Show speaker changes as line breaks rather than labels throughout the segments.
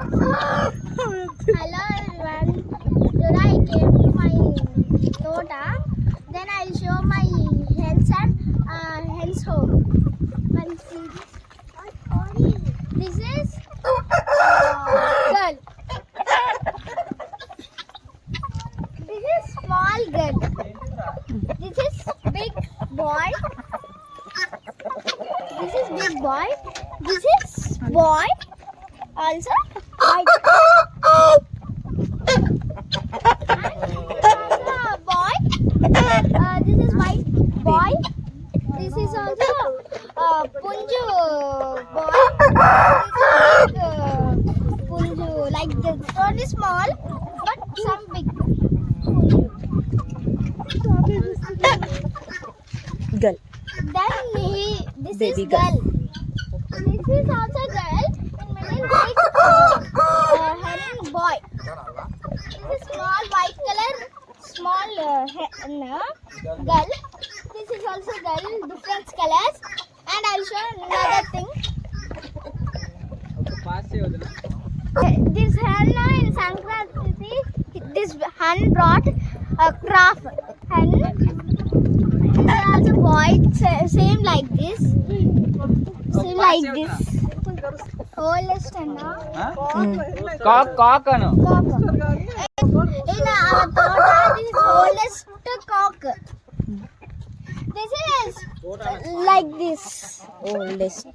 Hello everyone. Today I came to my Tota. Then I'll show my hens and hens home. One see this is girl. This is small girl. This is big boy. This is big boy. This is boy. Also white. Boy. This is white boy. This is also Punju boy. This is Punju. Like this. Only small, but some big.
Girl.
Then this
Baby
is girl. This is also girl. And middle big hen boy. This is small white color, small hen girl. This is also girl, different colors. And I'll show another thing. This hen in Sankranti, this hen brought a calf hen. They are also boy, same like this. Same like this. Oldest and
cock ano
cock. In our Tota, this is oldest cock. This is like this.
Oldest.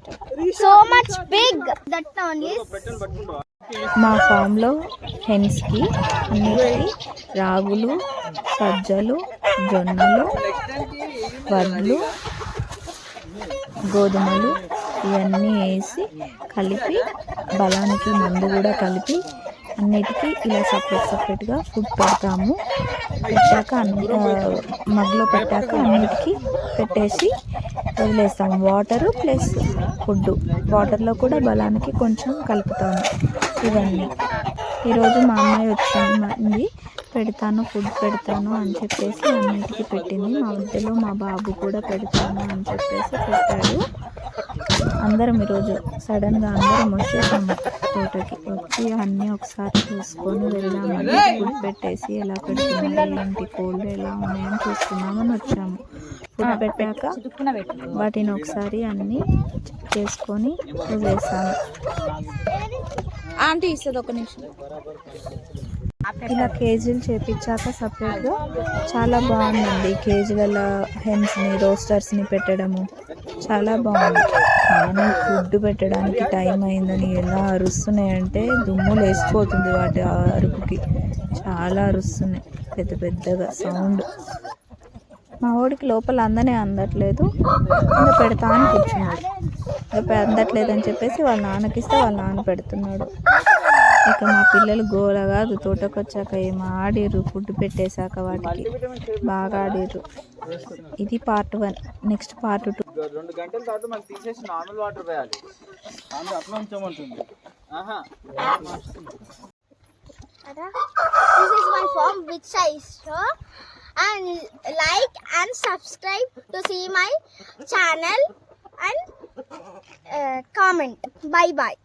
So much big. That only.
మా ఫామ్లో హెన్స్కి అన్నిటికీ రాగులు, సజ్జలు, జొన్నలు, వడ్లు, గోధుమలు ఇవన్నీ వేసి కలిపి బలానికి మందు కూడా కలిపి అన్నిటికీ ఇలా సపరేట్గా ఫుడ్ పెడతాము. పెట్టాక మగ్లో పెట్టాక అన్నిటికీ పెట్టేసి వదిలేస్తాము. Water plus food. వాటర్లో కూడా బలానికి కొంచెం కలుపుతాము. ఇవన్నీ ఈరోజు మా అమ్మాయి వచ్చింది, పెడతాను ఫుడ్ పెడతాను అని చెప్పేసి అన్నిటికీ పెట్టింది. మా మధ్యలో మా బాబు కూడా పెడతాను అని చెప్పేసి పెట్టాడు. అందరం ఈరోజు సడన్గా అందరం వచ్చేసాము తోటకి. వచ్చి అన్నీ ఒకసారి చూసుకొని వెళ్దామని ఫుడ్ పెట్టేసి ఎలా పెడుతున్నారు ఏంటి కోళ్ళు ఎలా ఉన్నాయని చూసుకుందామని వచ్చాము. ఫుడ్ పెట్టాక వాటిని ఒకసారి అన్నీ చేసుకొని వదిలేసాము. ఆంటీ ఇస్తుంది ఒక నిమిషం. ఇలా కేజీలు చేపించాక సపరేట్గా చాలా బాగుందండి. కేజీలలో హెన్స్ని రోస్టర్స్ని పెట్టడము చాలా బాగుంది. కానీ ఫుడ్ పెట్టడానికి టైం అయిందని ఎలా అరుస్తున్నాయంటే దుమ్ము లేచిపోతుంది వాటి అరుపుకి. చాలా అరుస్తున్నాయి పెద్ద పెద్దగా సౌండ్. మా వాడికి లోపల అందట్లేదు, ఇంకా పెడతా అని కూర్చున్నాడు. ఇంకా అందట్లేదు అని చెప్పేసి వాళ్ళ నాన్నకిస్తే వాళ్ళ నాన్న పెడుతున్నాడు. ఇక మా పిల్లలు గోల కాదు, తోటకు వచ్చాక ఏమో ఆడిర్రు. ఫుడ్ పెట్టేశాక వాటికి బాగా ఆడిర్రు. ఇది పార్ట్ 1. Next part 2.
2 గంటల తర్వాత మనం తీసేసి నార్మల్ వాటర్ వేయాలి. అట్లా ఉంచమంటుంది.
This is my farm which I show, and like and subscribe to see my channel and comment. Bye bye.